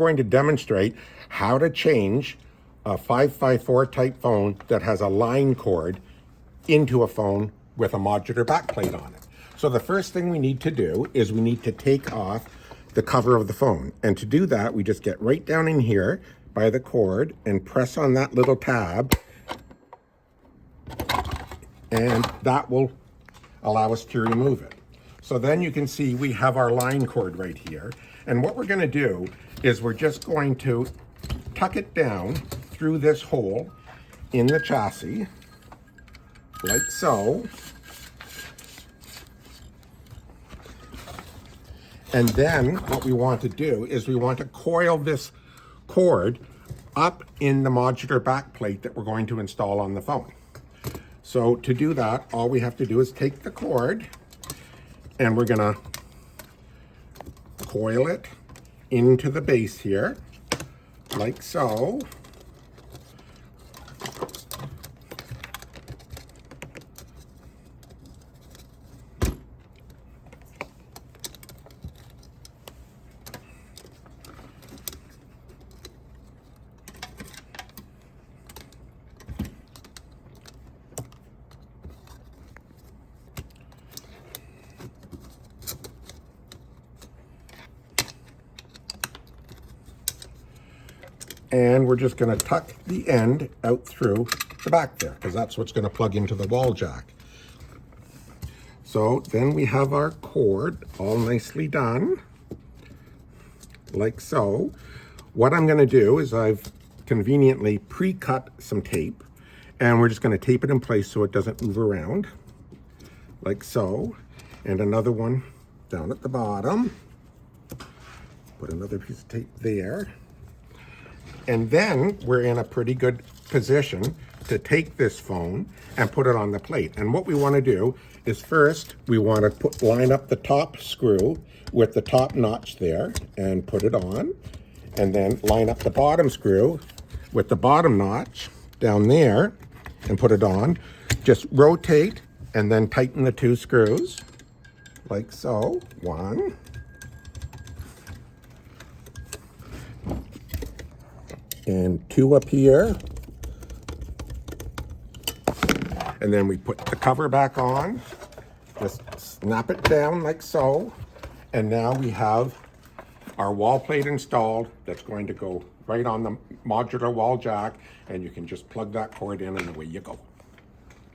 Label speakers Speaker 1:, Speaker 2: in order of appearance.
Speaker 1: going to demonstrate how to change a 554 type phone that has a line cord into a phone with a modular backplate on it. So the first thing we need to do is we need to take off the cover of the phone. And to do that, we just get right down in here by the cord and press on that little tab. And that will allow us to remove it. So then you can see we have our line cord right here. And what we're going to do is we're just going to tuck it down through this hole in the chassis, like so. And then what we want to do is we want to coil this cord up in the modular backplate that we're going to install on the phone. So to do that, all we have to do is take the cord and we're gonna coil it into the base here, like so. And we're just going to tuck the end out through the back there, because that's what's going to plug into the wall jack. So then we have our cord all nicely done, like so. What I'm going to do is I've conveniently pre-cut some tape, and we're just going to tape it in place so it doesn't move around, like so. And another one down at the bottom. Put another piece of tape there. And then we're in a pretty good position to take this phone and put it on the plate. And what we want to do is first we want to line up the top screw with the top notch there and put it on. And then line up the bottom screw with the bottom notch down there and put it on. Just rotate and then tighten the two screws like so. One. And two up here. And then we put the cover back on, just snap it down like so. And now we have our wall plate installed that's going to go right on the modular wall jack, and you can just plug that cord in and away you go.